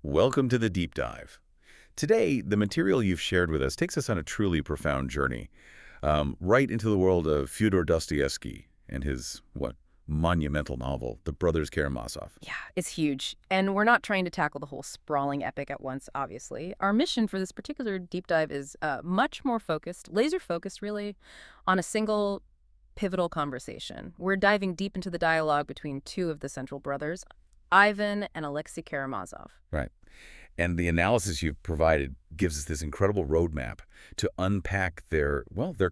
Welcome to the Deep Dive. Today, the material you've shared with us takes us on a truly profound journey, right into the world of Fyodor Dostoevsky and his, monumental novel, The Brothers Karamazov. Yeah, it's huge. And we're not trying to tackle the whole sprawling epic at once, obviously. Our mission for this particular deep dive is much more focused, laser focused, really, on a single pivotal conversation. We're diving deep into the dialogue between two of the central brothers, Ivan and Alexei Karamazov. Right. And the analysis you've provided gives us this incredible roadmap to unpack their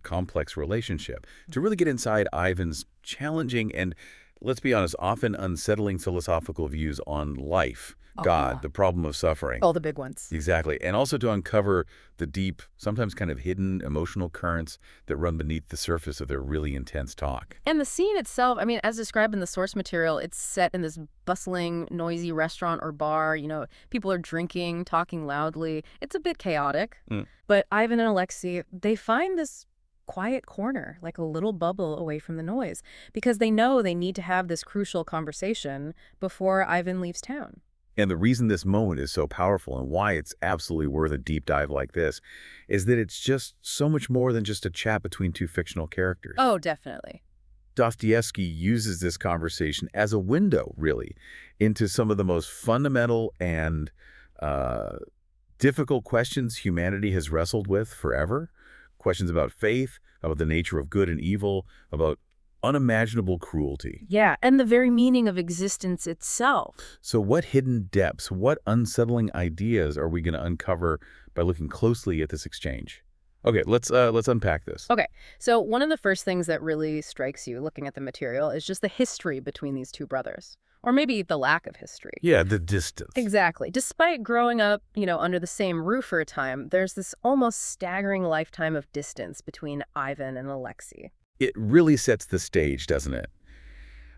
complex relationship, to really get inside Ivan's challenging and, let's be honest, often unsettling philosophical views on life, God, the problem of suffering. All the big ones. Exactly. And also to uncover the deep, sometimes kind of hidden emotional currents that run beneath the surface of their really intense talk. And the scene itself, I mean, as described in the source material, it's set in this bustling, noisy restaurant or bar. People are drinking, talking loudly. It's a bit chaotic. But Ivan and Alexei, they find this quiet corner, like a little bubble away from the noise, because they know they need to have this crucial conversation before Ivan leaves town. And the reason this moment is so powerful and why it's absolutely worth a deep dive like this is that it's just so much more than just a chat between two fictional characters. Oh, definitely. Dostoevsky uses this conversation as a window, really, into some of the most fundamental and difficult questions humanity has wrestled with forever. Questions about faith, about the nature of good and evil, about unimaginable cruelty. Yeah, and the very meaning of existence itself. So what hidden depths, what unsettling ideas are we going to uncover by looking closely at this exchange? Okay, let's unpack this. Okay, so one of the first things that really strikes you looking at the material is just the history between these two brothers. Or maybe the lack of history. Yeah, the distance. Exactly. Despite growing up, under the same roof for a time, there's this almost staggering lifetime of distance between Ivan and Alexei. It really sets the stage, doesn't it?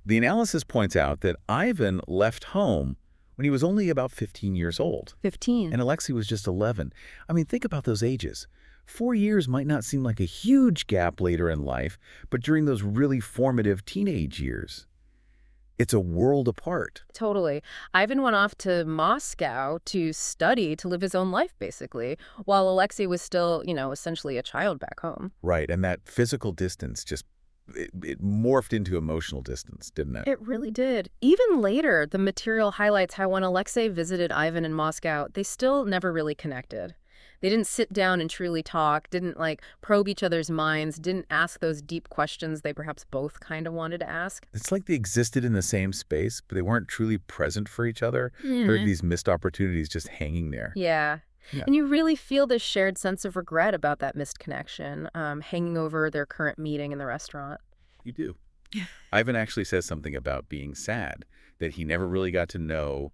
The analysis points out that Ivan left home when he was only about 15 years old. 15. And Alexei was just 11. I mean, think about those ages. 4 years might not seem like a huge gap later in life, but during those really formative teenage years, it's a world apart. Totally. Ivan went off to Moscow to study, to live his own life, basically, while Alexei was still, essentially a child back home. Right, and that physical distance it morphed into emotional distance, didn't it? It really did. Even later, the material highlights how when Alexei visited Ivan in Moscow, they still never really connected. They didn't sit down and truly talk, didn't probe each other's minds, didn't ask those deep questions they perhaps both kind of wanted to ask. It's like they existed in the same space, but they weren't truly present for each other. There were these missed opportunities just hanging there. Yeah. And you really feel this shared sense of regret about that missed connection, hanging over their current meeting in the restaurant. You do. Ivan actually says something about being sad, that he never really got to know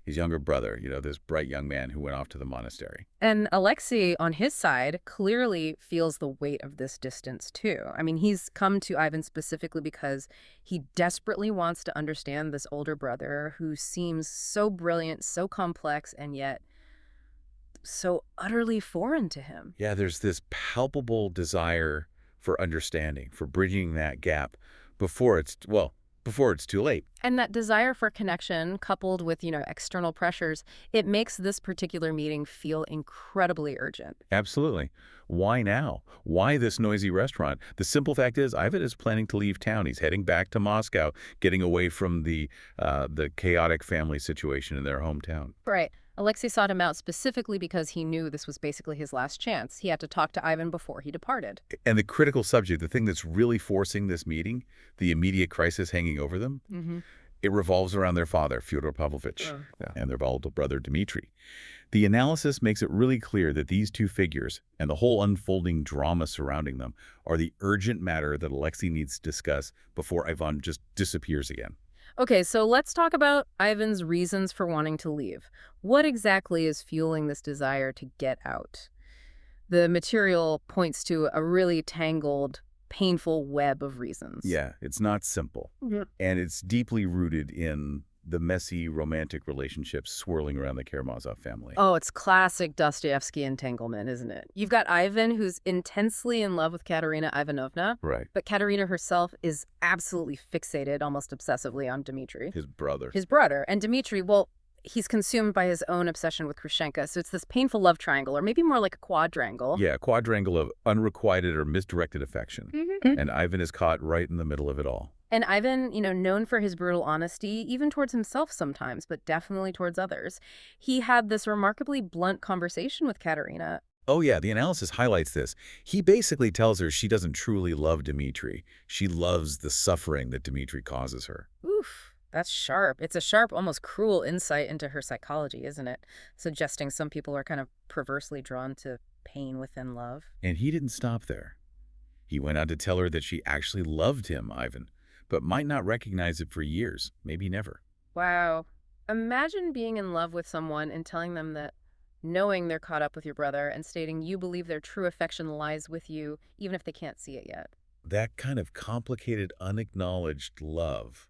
his younger brother, this bright young man who went off to the monastery. And Alexei, on his side, clearly feels the weight of this distance, too. I mean, he's come to Ivan specifically because he desperately wants to understand this older brother who seems so brilliant, so complex, and yet so utterly foreign to him. Yeah, there's this palpable desire for understanding, for bridging that gap before it's too late. And that desire for connection, coupled with, external pressures, it makes this particular meeting feel incredibly urgent. Absolutely. Why now? Why this noisy restaurant? The simple fact is, Ivan is planning to leave town. He's heading back to Moscow, getting away from the chaotic family situation in their hometown. Right. Alexei sought him out specifically because he knew this was basically his last chance. He had to talk to Ivan before he departed. And the critical subject, the thing that's really forcing this meeting, the immediate crisis hanging over them, it revolves around their father, Fyodor Pavlovich, and their volatile brother, Dmitri. The analysis makes it really clear that these two figures and the whole unfolding drama surrounding them are the urgent matter that Alexei needs to discuss before Ivan just disappears again. Okay, so let's talk about Ivan's reasons for wanting to leave. What exactly is fueling this desire to get out? The material points to a really tangled, painful web of reasons. Yeah, it's not simple. And it's deeply rooted in the messy romantic relationships swirling around the Karamazov family. Oh, it's classic Dostoevsky entanglement, isn't it? You've got Ivan, who's intensely in love with Katerina Ivanovna. Right. But Katerina herself is absolutely fixated, almost obsessively, on Dmitri. His brother. His brother. And Dmitri, well, he's consumed by his own obsession with Krushenka. So it's this painful love triangle, or maybe more like a quadrangle. Yeah, a quadrangle of unrequited or misdirected affection. Mm-hmm. And Ivan is caught right in the middle of it all. And Ivan, known for his brutal honesty, even towards himself sometimes, but definitely towards others. He had this remarkably blunt conversation with Katerina. Oh yeah, the analysis highlights this. He basically tells her she doesn't truly love Dmitri. She loves the suffering that Dmitri causes her. Oof, that's sharp. It's a sharp, almost cruel insight into her psychology, isn't it? Suggesting some people are kind of perversely drawn to pain within love. And he didn't stop there. He went on to tell her that she actually loved him, Ivan, but might not recognize it for years, maybe never. Wow. Imagine being in love with someone and telling them that, knowing they're caught up with your brother and stating you believe their true affection lies with you, even if they can't see it yet. That kind of complicated, unacknowledged love,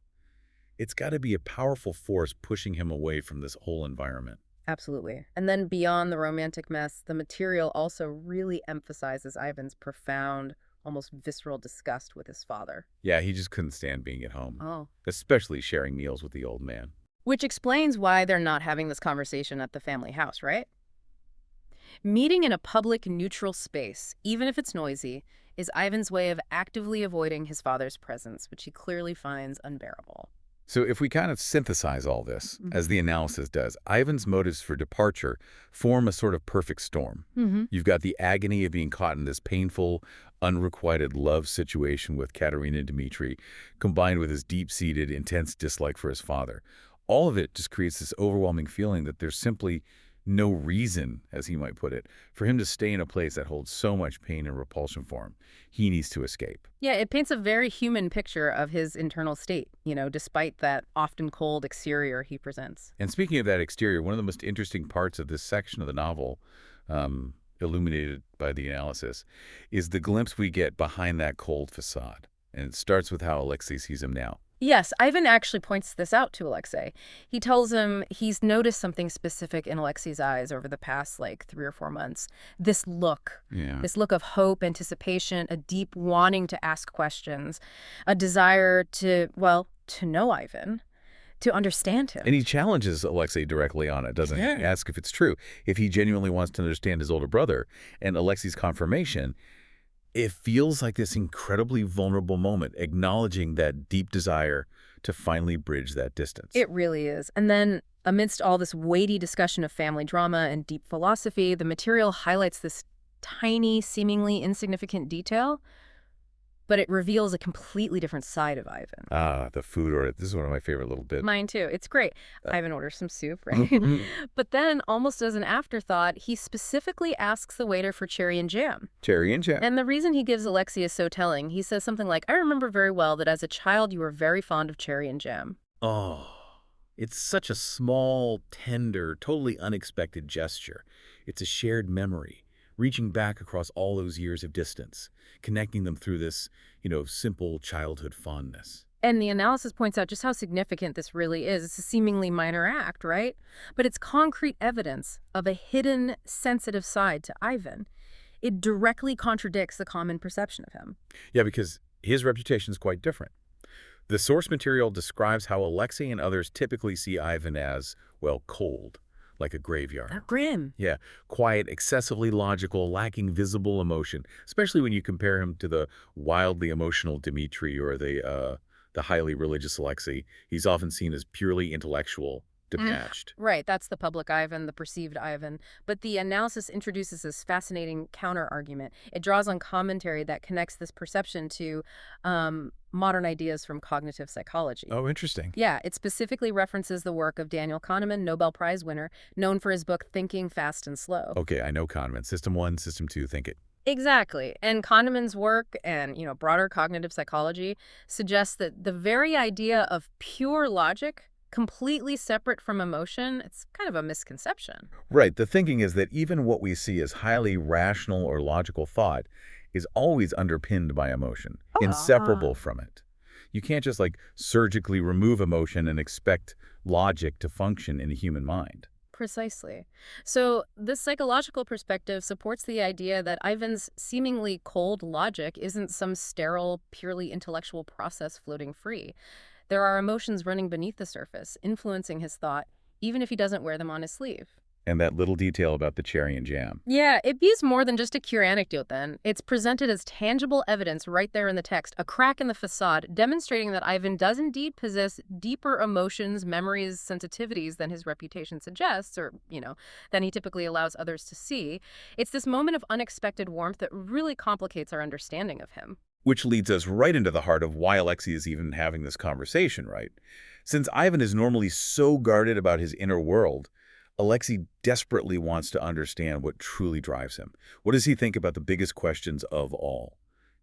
it's got to be a powerful force pushing him away from this whole environment. Absolutely. And then beyond the romantic mess, the material also really emphasizes Ivan's profound, almost visceral disgust with his father. Yeah, he just couldn't stand being at home, Oh. especially sharing meals with the old man. Which explains why they're not having this conversation at the family house, right? Meeting in a public, neutral space, even if it's noisy, is Ivan's way of actively avoiding his father's presence, which he clearly finds unbearable. So if we kind of synthesize all this, as the analysis does, Ivan's motives for departure form a sort of perfect storm. You've got the agony of being caught in this painful, unrequited love situation with Katerina and Dmitri, combined with his deep-seated, intense dislike for his father. All of it just creates this overwhelming feeling that there's simply no reason, as he might put it, for him to stay in a place that holds so much pain and repulsion for him. He needs to escape. Yeah, it paints a very human picture of his internal state, despite that often cold exterior he presents. And speaking of that exterior, one of the most interesting parts of this section of the novel, illuminated by the analysis, is the glimpse we get behind that cold facade. And it starts with how Alexei sees him now. Yes, Ivan actually points this out to Alexei. He tells him he's noticed something specific in Alexei's eyes over the past, 3 or 4 months. This look of hope, anticipation, a deep wanting to ask questions, a desire to know Ivan, to understand him. And he challenges Alexei directly on it, doesn't he? He asks if it's true, if he genuinely wants to understand his older brother. And Alexei's confirmation, it feels like this incredibly vulnerable moment, acknowledging that deep desire to finally bridge that distance. It really is. And then, amidst all this weighty discussion of family drama and deep philosophy, the material highlights this tiny, seemingly insignificant detail, but it reveals a completely different side of Ivan. Ah, the food order. This is one of my favorite little bits. Mine too. It's great. Ivan orders some soup, right? But then, almost as an afterthought, he specifically asks the waiter for cherry and jam. Cherry and jam. And the reason he gives Alexei is so telling. He says something like, I remember very well that as a child you were very fond of cherry and jam. Oh, it's such a small, tender, totally unexpected gesture. It's a shared memory, reaching back across all those years of distance, connecting them through this, simple childhood fondness. And the analysis points out just how significant this really is. It's a seemingly minor act, right? But it's concrete evidence of a hidden, sensitive side to Ivan. It directly contradicts the common perception of him. Yeah, because his reputation is quite different. The source material describes how Alexei and others typically see Ivan as, cold, like a graveyard. Grim. Yeah, quiet, excessively logical, lacking visible emotion, especially when you compare him to the wildly emotional Dmitri or the highly religious Alexei. He's often seen as purely intellectual, detached. Right, that's the public Ivan, the perceived Ivan. But the analysis introduces this fascinating counter-argument. It draws on commentary that connects this perception to modern ideas from cognitive psychology. Oh, interesting. Yeah, it specifically references the work of Daniel Kahneman, Nobel Prize winner, known for his book Thinking Fast and Slow. Okay, I know Kahneman. System 1, System 2, think it. Exactly. And Kahneman's work and, broader cognitive psychology suggests that the very idea of pure logic, completely separate from emotion, it's kind of a misconception. Right. The thinking is that even what we see as highly rational or logical thought is always underpinned by emotion, inseparable from it. You can't just surgically remove emotion and expect logic to function in a human mind. Precisely. So this psychological perspective supports the idea that Ivan's seemingly cold logic isn't some sterile, purely intellectual process floating free. There are emotions running beneath the surface, influencing his thought, even if he doesn't wear them on his sleeve. And that little detail about the cherry and jam. Yeah, it be's more than just a cure anecdote then. It's presented as tangible evidence right there in the text, a crack in the facade, demonstrating that Ivan does indeed possess deeper emotions, memories, sensitivities than his reputation suggests, or, than he typically allows others to see. It's this moment of unexpected warmth that really complicates our understanding of him. Which leads us right into the heart of why Alexei is even having this conversation, right? Since Ivan is normally so guarded about his inner world, Alexei desperately wants to understand what truly drives him. What does he think about the biggest questions of all?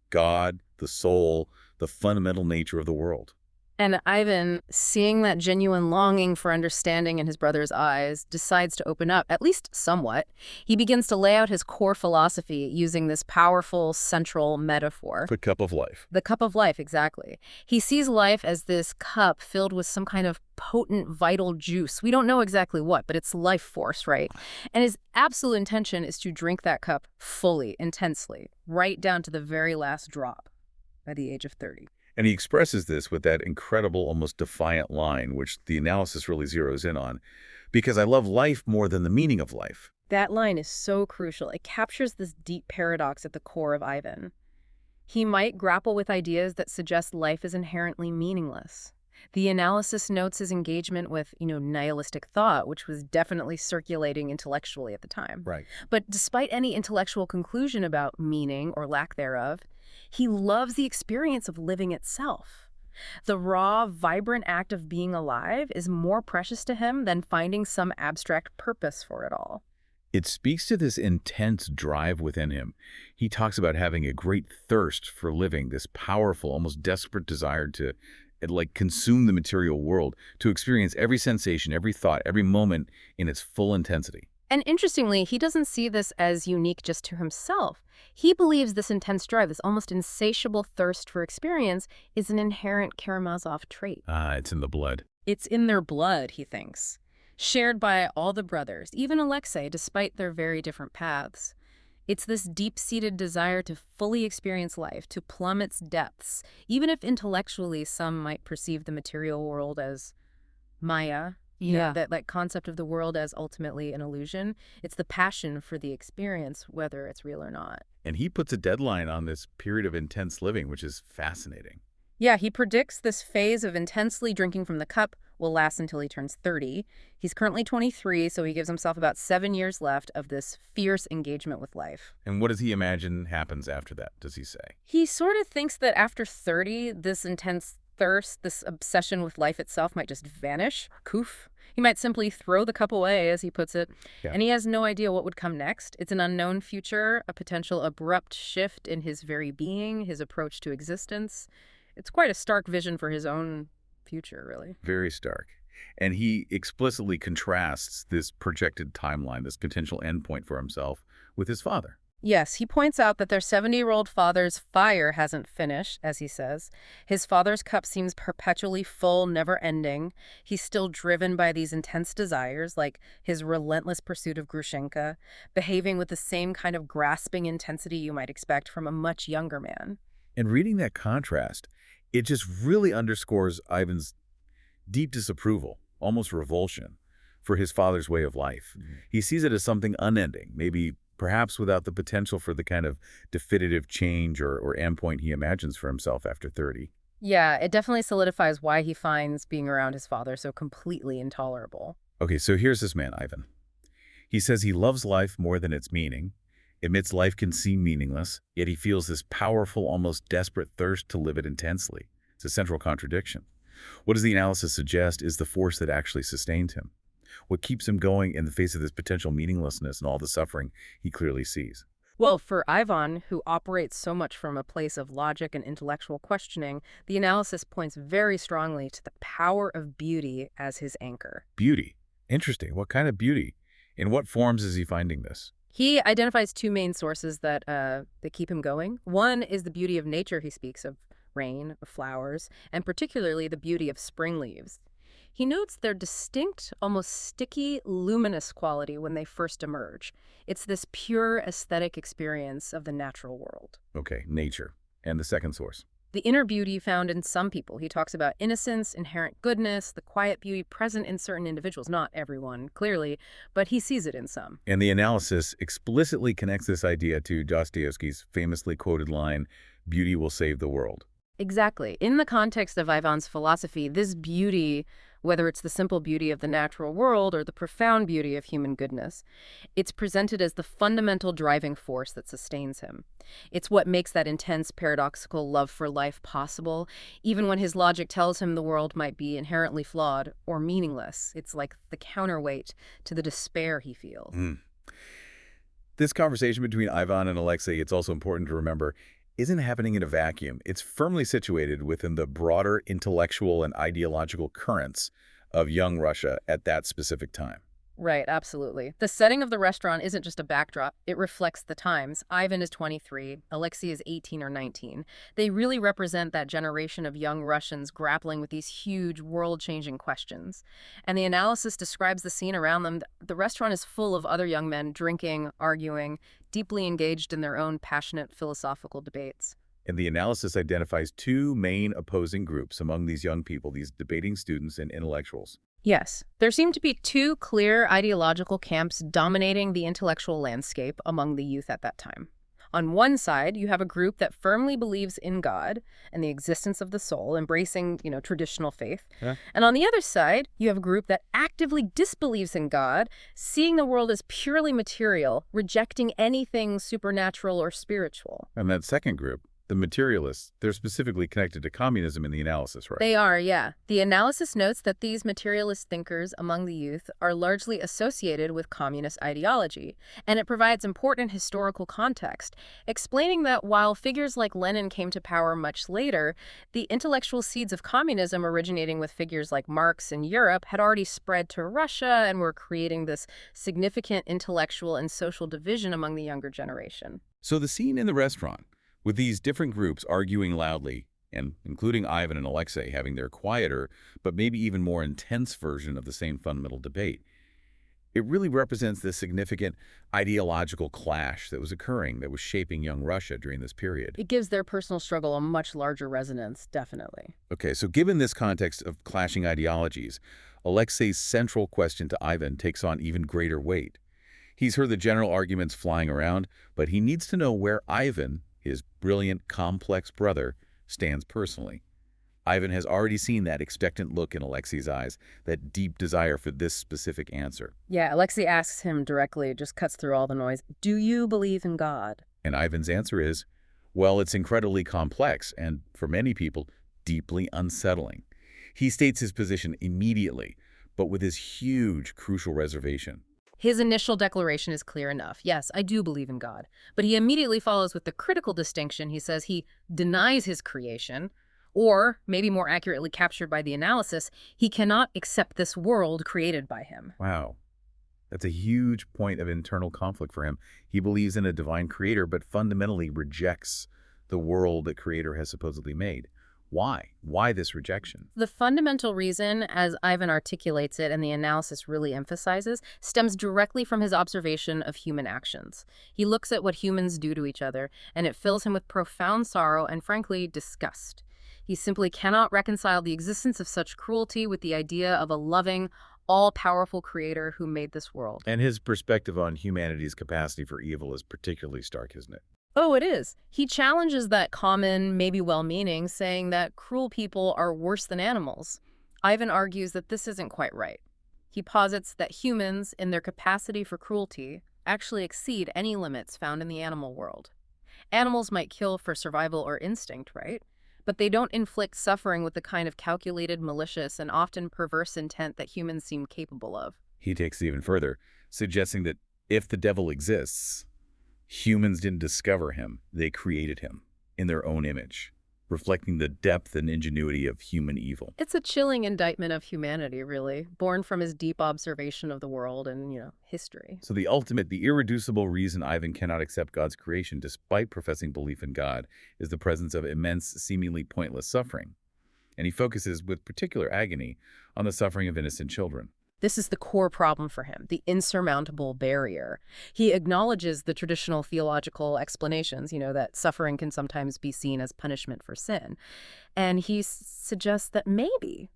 God, the soul, the fundamental nature of the world. And Ivan, seeing that genuine longing for understanding in his brother's eyes, decides to open up, at least somewhat. He begins to lay out his core philosophy using this powerful central metaphor. The cup of life. The cup of life, exactly. He sees life as this cup filled with some kind of potent, vital juice. We don't know exactly what, but it's life force, right? And his absolute intention is to drink that cup fully, intensely, right down to the very last drop by the age of 30. And he expresses this with that incredible, almost defiant line, which the analysis really zeroes in on. Because I love life more than the meaning of life. That line is so crucial. It captures this deep paradox at the core of Ivan. He might grapple with ideas that suggest life is inherently meaningless. The analysis notes his engagement with, nihilistic thought, which was definitely circulating intellectually at the time. Right. But despite any intellectual conclusion about meaning or lack thereof, he loves the experience of living itself. The raw, vibrant act of being alive is more precious to him than finding some abstract purpose for it all. It speaks to this intense drive within him. He talks about having a great thirst for living, this powerful, almost desperate desire to consume the material world, to experience every sensation, every thought, every moment in its full intensity. And interestingly, he doesn't see this as unique just to himself. He believes this intense drive, this almost insatiable thirst for experience, is an inherent Karamazov trait. It's in the blood. It's in their blood, he thinks. Shared by all the brothers, even Alexei, despite their very different paths. It's this deep-seated desire to fully experience life, to plumb its depths, even if intellectually some might perceive the material world as Maya. That concept of the world as ultimately an illusion. It's the passion for the experience, whether it's real or not. And he puts a deadline on this period of intense living, which is fascinating. Yeah, he predicts this phase of intensely drinking from the cup will last until he turns 30. He's currently 23, so he gives himself about 7 years left of this fierce engagement with life. And what does he imagine happens after that, does he say? He sort of thinks that after 30, this intense thirst, this obsession with life itself might just vanish. Poof. He might simply throw the cup away, as he puts it. Yeah. And he has no idea what would come next. It's an unknown future, a potential abrupt shift in his very being, his approach to existence. It's quite a stark vision for his own future, really. Very stark. And he explicitly contrasts this projected timeline, this potential endpoint for himself, with his father. Yes, he points out that their 70-year-old father's fire hasn't finished, as he says. His father's cup seems perpetually full, never-ending. He's still driven by these intense desires, like his relentless pursuit of Grushenka, behaving with the same kind of grasping intensity you might expect from a much younger man. And reading that contrast, it just really underscores Ivan's deep disapproval, almost revulsion, for his father's way of life. Mm-hmm. He sees it as something unending, maybe perhaps without the potential for the kind of definitive change or endpoint he imagines for himself after 30. Yeah, it definitely solidifies why he finds being around his father so completely intolerable. Okay, so here's this man, Ivan. He says he loves life more than its meaning, admits life can seem meaningless, yet he feels this powerful, almost desperate thirst to live it intensely. It's a central contradiction. What does the analysis suggest is the force that actually sustains him? What keeps him going in the face of this potential meaninglessness and all the suffering he clearly sees? Well, for Ivan, who operates so much from a place of logic and intellectual questioning, the analysis points very strongly to the power of beauty as his anchor. Beauty? Interesting. What kind of beauty? In what forms is he finding this? He identifies two main sources that keep him going. One is the beauty of nature he speaks of, rain, of flowers, and particularly the beauty of spring leaves. He notes their distinct, almost sticky, luminous quality when they first emerge. It's this pure aesthetic experience of the natural world. Okay, nature. And the second source? the inner beauty found in some people. He talks about innocence, inherent goodness, the quiet beauty present in certain individuals. Not everyone, clearly, but he sees it in some. And the analysis explicitly connects this idea to Dostoevsky's famously quoted line, "Beauty will save the world." Exactly. In the context of Ivan's philosophy, this beauty, whether it's the simple beauty of the natural world or the profound beauty of human goodness, it's presented as the fundamental driving force that sustains him. It's what makes that intense, paradoxical love for life possible, even when his logic tells him the world might be inherently flawed or meaningless. It's like the counterweight to the despair he feels. This conversation between Ivan and Alexei, it's also important to remember, isn't happening in a vacuum. It's firmly situated within the broader intellectual and ideological currents of young Russia at that specific time. Right, absolutely. The setting of the restaurant isn't just a backdrop. It reflects the times. Ivan is 23, Alexei is 18 or 19. They really represent that generation of young Russians grappling with these huge, world-changing questions. And the analysis describes the scene around them. The restaurant is full of other young men drinking, arguing, deeply engaged in their own passionate philosophical debates. And the analysis identifies two main opposing groups among these young people, these debating students and intellectuals. Yes, there seem to be two clear ideological camps dominating the intellectual landscape among the youth at that time. On one side, you have a group that firmly believes in God and the existence of the soul, embracing, traditional faith. Yeah. And on the other side, you have a group that actively disbelieves in God, seeing the world as purely material, rejecting anything supernatural or spiritual. And that second group, the materialists, they're specifically connected to communism in the analysis, right? They are, yeah. The analysis notes that these materialist thinkers among the youth are largely associated with communist ideology, and it provides important historical context, explaining that while figures like Lenin came to power much later, the intellectual seeds of communism originating with figures like Marx in Europe had already spread to Russia and were creating this significant intellectual and social division among the younger generation. So the scene in the restaurant, with these different groups arguing loudly, and including Ivan and Alexei having their quieter, but maybe even more intense version of the same fundamental debate, it really represents this significant ideological clash that was occurring, that was shaping young Russia during this period. It gives their personal struggle a much larger resonance, definitely. Okay, so given this context of clashing ideologies, Alexei's central question to Ivan takes on even greater weight. He's heard the general arguments flying around, but he needs to know where Ivan, his brilliant, complex brother, stands personally. Ivan has already seen that expectant look in Alexei's eyes, that deep desire for this specific answer. Yeah, Alexei asks him directly, just cuts through all the noise, "Do you believe in God?" And Ivan's answer is, well, it's incredibly complex and, for many people, deeply unsettling. He states his position immediately, but with this huge, crucial reservation. His initial declaration is clear enough. Yes, I do believe in God. But he immediately follows with the critical distinction. He says he denies his creation, or, maybe more accurately captured by the analysis, he cannot accept this world created by him. Wow. That's a huge point of internal conflict for him. He believes in a divine creator, but fundamentally rejects the world that creator has supposedly made. Why? Why this rejection? The fundamental reason, as Ivan articulates it and the analysis really emphasizes, stems directly from his observation of human actions. He looks at what humans do to each other, and it fills him with profound sorrow and, frankly, disgust. He simply cannot reconcile the existence of such cruelty with the idea of a loving, all-powerful creator who made this world. And his perspective on humanity's capacity for evil is particularly stark, isn't it? Oh, it is. He challenges that common, maybe well-meaning, saying that cruel people are worse than animals. Ivan argues that this isn't quite right. He posits that humans, in their capacity for cruelty, actually exceed any limits found in the animal world. Animals might kill for survival or instinct, right? But they don't inflict suffering with the kind of calculated, malicious, and often perverse intent that humans seem capable of. He takes it even further, suggesting that if the devil exists, humans didn't discover him, they created him in their own image, reflecting the depth and ingenuity of human evil. It's a chilling indictment of humanity, really, born from his deep observation of the world and, history. So the ultimate, the irreducible reason Ivan cannot accept God's creation despite professing belief in God is the presence of immense, seemingly pointless suffering. And he focuses with particular agony on the suffering of innocent children. This is the core problem for him, the insurmountable barrier. He acknowledges the traditional theological explanations, that suffering can sometimes be seen as punishment for sin. And he suggests that maybe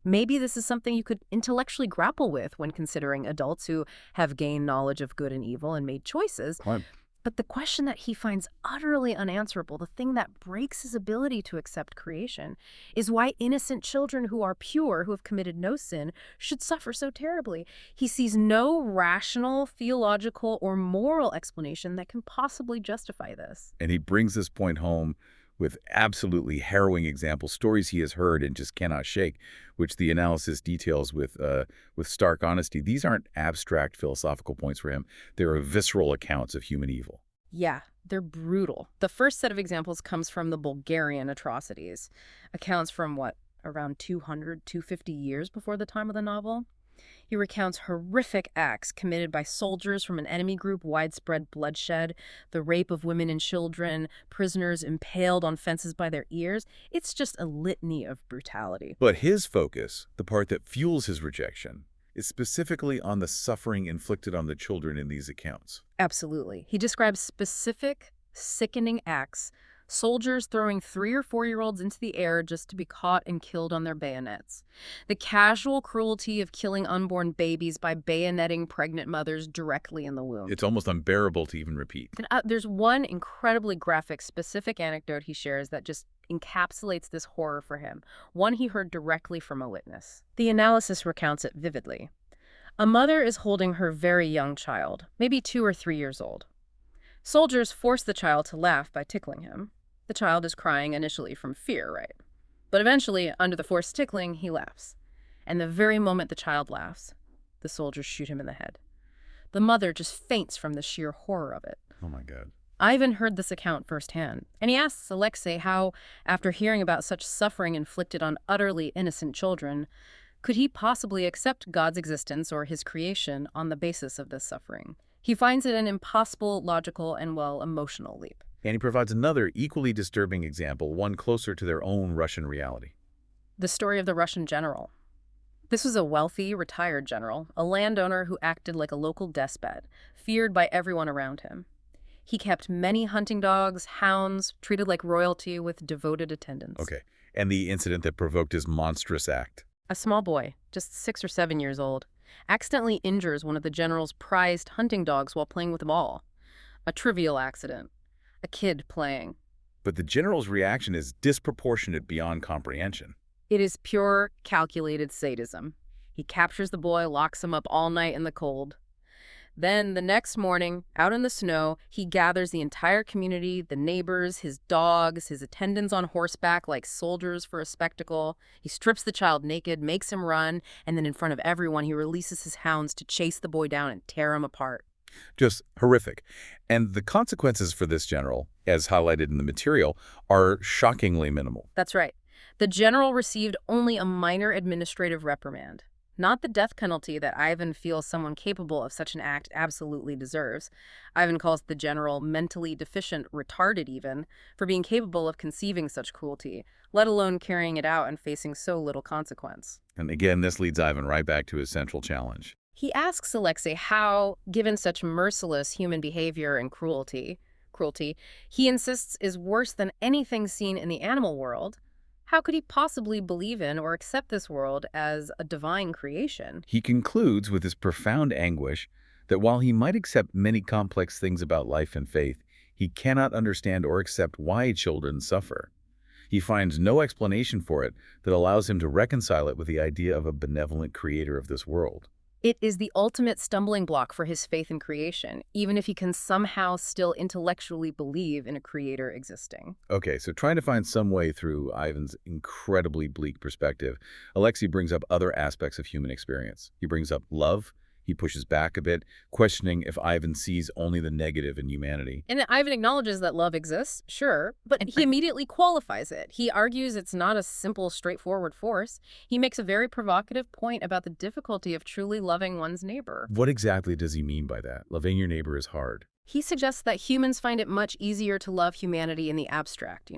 this is something you could intellectually grapple with when considering adults who have gained knowledge of good and evil and made choices. Right. But the question that he finds utterly unanswerable, the thing that breaks his ability to accept creation, is why innocent children who are pure, who have committed no sin, should suffer so terribly. He sees no rational, theological, or moral explanation that can possibly justify this. And he brings this point home with absolutely harrowing examples, stories he has heard and just cannot shake, which the analysis details with stark honesty. These aren't abstract philosophical points for him. They're visceral accounts of human evil. Yeah, they're brutal. The first set of examples comes from the Bulgarian atrocities. Accounts from, around 200, 250 years before the time of the novel? He recounts horrific acts committed by soldiers from an enemy group, widespread bloodshed, the rape of women and children, prisoners impaled on fences by their ears. It's just a litany of brutality. But his focus, the part that fuels his rejection, is specifically on the suffering inflicted on the children in these accounts. Absolutely. He describes specific, sickening acts, soldiers throwing 3- or 4-year-olds into the air just to be caught and killed on their bayonets. The casual cruelty of killing unborn babies by bayoneting pregnant mothers directly in the womb. It's almost unbearable to even repeat. And, there's one incredibly graphic, specific anecdote he shares that just encapsulates this horror for him, one he heard directly from a witness. The analysis recounts it vividly. A mother is holding her very young child, maybe 2 or 3 years old. Soldiers force the child to laugh by tickling him. The child is crying initially from fear, right? But eventually, under the forced tickling, he laughs. And the very moment the child laughs, the soldiers shoot him in the head. The mother just faints from the sheer horror of it. Oh my God. Ivan heard this account firsthand, and he asks Alexei how, after hearing about such suffering inflicted on utterly innocent children, could he possibly accept God's existence or his creation on the basis of this suffering? He finds it an impossible, logical, and, emotional leap. And he provides another equally disturbing example, one closer to their own Russian reality. The story of the Russian general. This was a wealthy, retired general, a landowner who acted like a local despot, feared by everyone around him. He kept many hunting dogs, hounds, treated like royalty with devoted attendants. Okay, and the incident that provoked his monstrous act. A small boy, just 6 or 7 years old, accidentally injures one of the general's prized hunting dogs while playing with a ball. A trivial accident. A kid playing. But the general's reaction is disproportionate beyond comprehension. It is pure, calculated sadism. He captures the boy, locks him up all night in the cold. Then, the next morning, out in the snow, he gathers the entire community, the neighbors, his dogs, his attendants on horseback like soldiers for a spectacle. He strips the child naked, makes him run, and then in front of everyone, he releases his hounds to chase the boy down and tear him apart. Just horrific. And the consequences for this general, as highlighted in the material, are shockingly minimal. That's right. The general received only a minor administrative reprimand. Not the death penalty that Ivan feels someone capable of such an act absolutely deserves. Ivan calls the general mentally deficient, retarded even, for being capable of conceiving such cruelty, let alone carrying it out and facing so little consequence. And again, this leads Ivan right back to his central challenge. He asks Alexei how, given such merciless human behavior and cruelty he insists is worse than anything seen in the animal world, how could he possibly believe in or accept this world as a divine creation? He concludes with his profound anguish that while he might accept many complex things about life and faith, he cannot understand or accept why children suffer. He finds no explanation for it that allows him to reconcile it with the idea of a benevolent creator of this world. It is the ultimate stumbling block for his faith in creation, even if he can somehow still intellectually believe in a creator existing. Okay, so trying to find some way through Ivan's incredibly bleak perspective, Alexei brings up other aspects of human experience. He brings up love. He pushes back a bit, questioning if Ivan sees only the negative in humanity. And Ivan acknowledges that love exists, sure, but he immediately qualifies it. He argues it's not a simple, straightforward force. He makes a very provocative point about the difficulty of truly loving one's neighbor. What exactly does he mean by that? Loving your neighbor is hard. He suggests that humans find it much easier to love humanity in the abstract,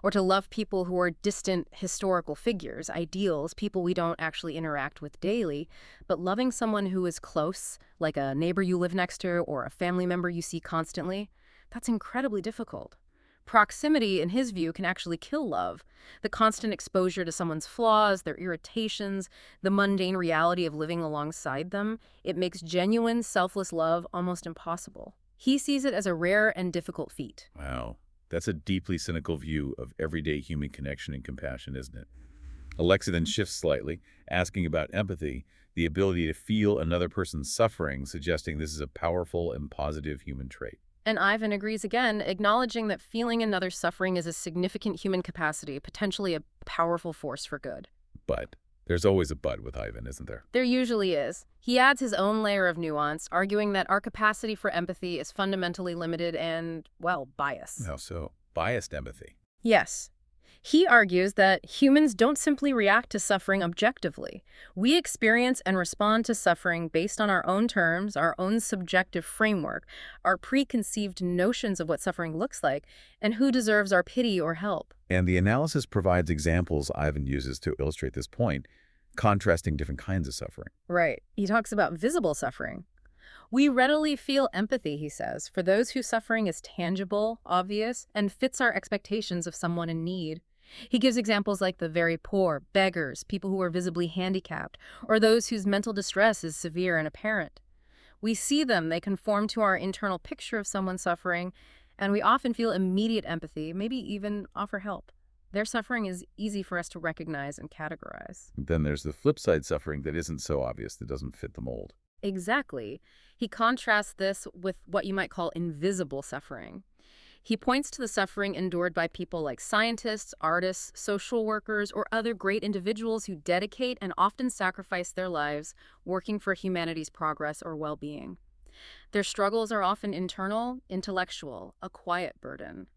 or to love people who are distant historical figures, ideals, people we don't actually interact with daily. But loving someone who is close, like a neighbor you live next to or a family member you see constantly, that's incredibly difficult. Proximity, in his view, can actually kill love. The constant exposure to someone's flaws, their irritations, the mundane reality of living alongside them, it makes genuine, selfless love almost impossible. He sees it as a rare and difficult feat. Wow. That's a deeply cynical view of everyday human connection and compassion, isn't it? Alexei then shifts slightly, asking about empathy, the ability to feel another person's suffering, suggesting this is a powerful and positive human trait. And Ivan agrees again, acknowledging that feeling another's suffering is a significant human capacity, potentially a powerful force for good. But there's always a but with Ivan, isn't there? There usually is. He adds his own layer of nuance, arguing that our capacity for empathy is fundamentally limited and, well, biased. How so? Biased empathy. Yes. He argues that humans don't simply react to suffering objectively. We experience and respond to suffering based on our own terms, our own subjective framework, our preconceived notions of what suffering looks like, and who deserves our pity or help. And the analysis provides examples Ivan uses to illustrate this point, contrasting different kinds of suffering. Right. He talks about visible suffering. We readily feel empathy, he says, for those whose suffering is tangible, obvious, and fits our expectations of someone in need. He gives examples like the very poor, beggars, people who are visibly handicapped, or those whose mental distress is severe and apparent. We see them, they conform to our internal picture of someone suffering, and we often feel immediate empathy, maybe even offer help. Their suffering is easy for us to recognize and categorize. Then there's the flip side suffering that isn't so obvious, that doesn't fit the mold. Exactly. He contrasts this with what you might call invisible suffering. He points to the suffering endured by people like scientists, artists, social workers, or other great individuals who dedicate and often sacrifice their lives working for humanity's progress or well-being. Their struggles are often internal, intellectual, a quiet burden.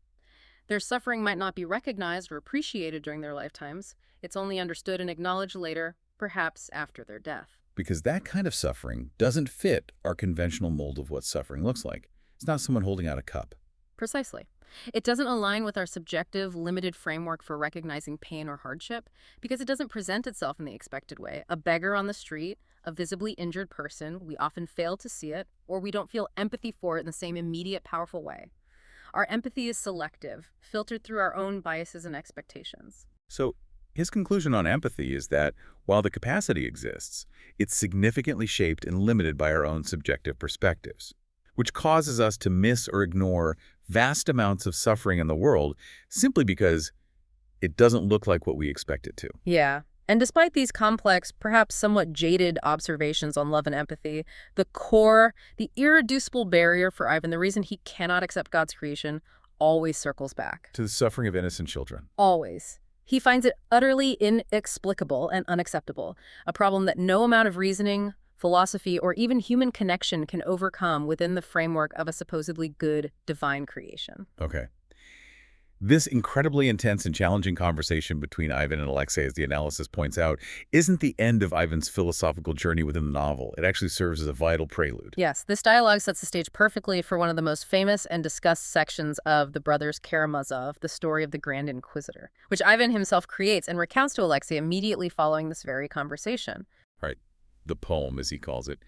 Their suffering might not be recognized or appreciated during their lifetimes. It's only understood and acknowledged later, perhaps after their death. Because that kind of suffering doesn't fit our conventional mold of what suffering looks like. It's not someone holding out a cup. Precisely. It doesn't align with our subjective, limited framework for recognizing pain or hardship because it doesn't present itself in the expected way. A beggar on the street, a visibly injured person, we often fail to see it, or we don't feel empathy for it in the same immediate, powerful way. Our empathy is selective, filtered through our own biases and expectations. So his conclusion on empathy is that while the capacity exists, it's significantly shaped and limited by our own subjective perspectives, which causes us to miss or ignore vast amounts of suffering in the world simply because it doesn't look like what we expect it to. Yeah. And despite these complex, perhaps somewhat jaded observations on love and empathy, the core, the irreducible barrier for Ivan, the reason he cannot accept God's creation, always circles back. To the suffering of innocent children. Always. He finds it utterly inexplicable and unacceptable, a problem that no amount of reasoning, philosophy, or even human connection can overcome within the framework of a supposedly good, divine creation. Okay. This incredibly intense and challenging conversation between Ivan and Alexei, as the analysis points out, isn't the end of Ivan's philosophical journey within the novel. It actually serves as a vital prelude. Yes, this dialogue sets the stage perfectly for one of the most famous and discussed sections of the brothers Karamazov, the story of the Grand Inquisitor, which Ivan himself creates and recounts to Alexei immediately following this very conversation. Right. The poem, as he calls it.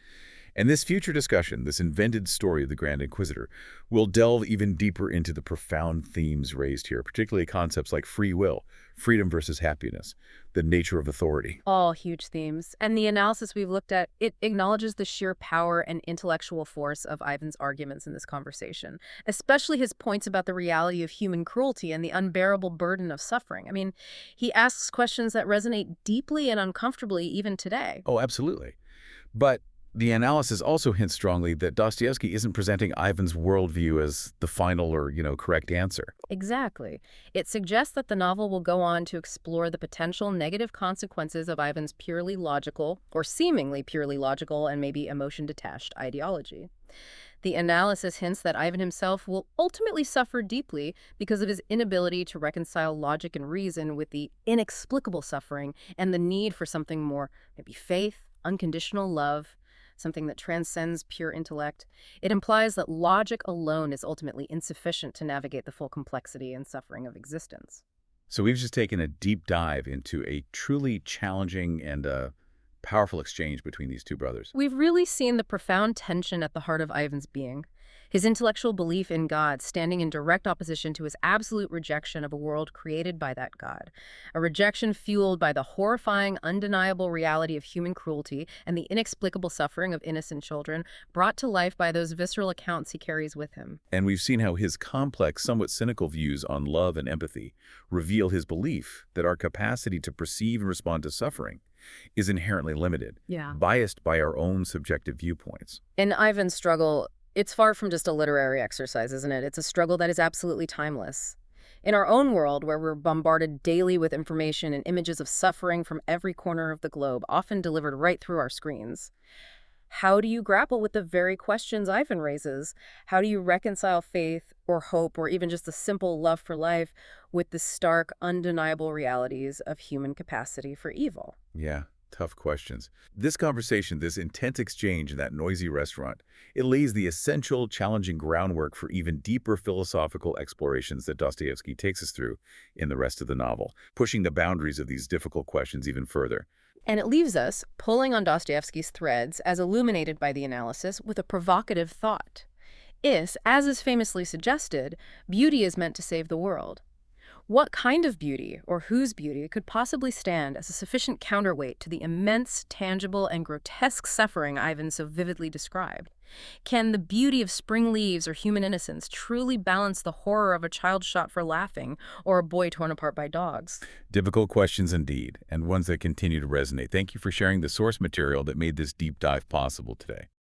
And this future discussion, this invented story of the Grand Inquisitor, will delve even deeper into the profound themes raised here, particularly concepts like free will, freedom versus happiness, the nature of authority. All huge themes. And the analysis we've looked at, it acknowledges the sheer power and intellectual force of Ivan's arguments in this conversation, especially his points about the reality of human cruelty and the unbearable burden of suffering. I mean, he asks questions that resonate deeply and uncomfortably even today. Oh, absolutely. But the analysis also hints strongly that Dostoevsky isn't presenting Ivan's worldview as the final or, correct answer. Exactly. It suggests that the novel will go on to explore the potential negative consequences of Ivan's purely logical, or seemingly purely logical and maybe emotion-detached ideology. The analysis hints that Ivan himself will ultimately suffer deeply because of his inability to reconcile logic and reason with the inexplicable suffering and the need for something more, maybe faith, unconditional love, something that transcends pure intellect. It implies that logic alone is ultimately insufficient to navigate the full complexity and suffering of existence. So we've just taken a deep dive into a truly challenging and powerful exchange between these two brothers. We've really seen the profound tension at the heart of Ivan's being. His intellectual belief in God standing in direct opposition to his absolute rejection of a world created by that God. A rejection fueled by the horrifying, undeniable reality of human cruelty and the inexplicable suffering of innocent children, brought to life by those visceral accounts he carries with him. And we've seen how his complex, somewhat cynical views on love and empathy reveal his belief that our capacity to perceive and respond to suffering is inherently limited, biased by our own subjective viewpoints. In Ivan's struggle, it's far from just a literary exercise, isn't it? It's a struggle that is absolutely timeless. In our own world, where we're bombarded daily with information and images of suffering from every corner of the globe, often delivered right through our screens, how do you grapple with the very questions Ivan raises? How do you reconcile faith or hope or even just a simple love for life with the stark, undeniable realities of human capacity for evil? Yeah, tough questions. This conversation, this intense exchange in that noisy restaurant, it lays the essential, challenging groundwork for even deeper philosophical explorations that Dostoevsky takes us through in the rest of the novel, pushing the boundaries of these difficult questions even further. And it leaves us, pulling on Dostoevsky's threads as illuminated by the analysis, with a provocative thought. If, as is famously suggested, beauty is meant to save the world, what kind of beauty, or whose beauty, could possibly stand as a sufficient counterweight to the immense, tangible, and grotesque suffering Ivan so vividly described? Can the beauty of spring leaves or human innocence truly balance the horror of a child shot for laughing or a boy torn apart by dogs? Difficult questions indeed, and ones that continue to resonate. Thank you for sharing the source material that made this deep dive possible today.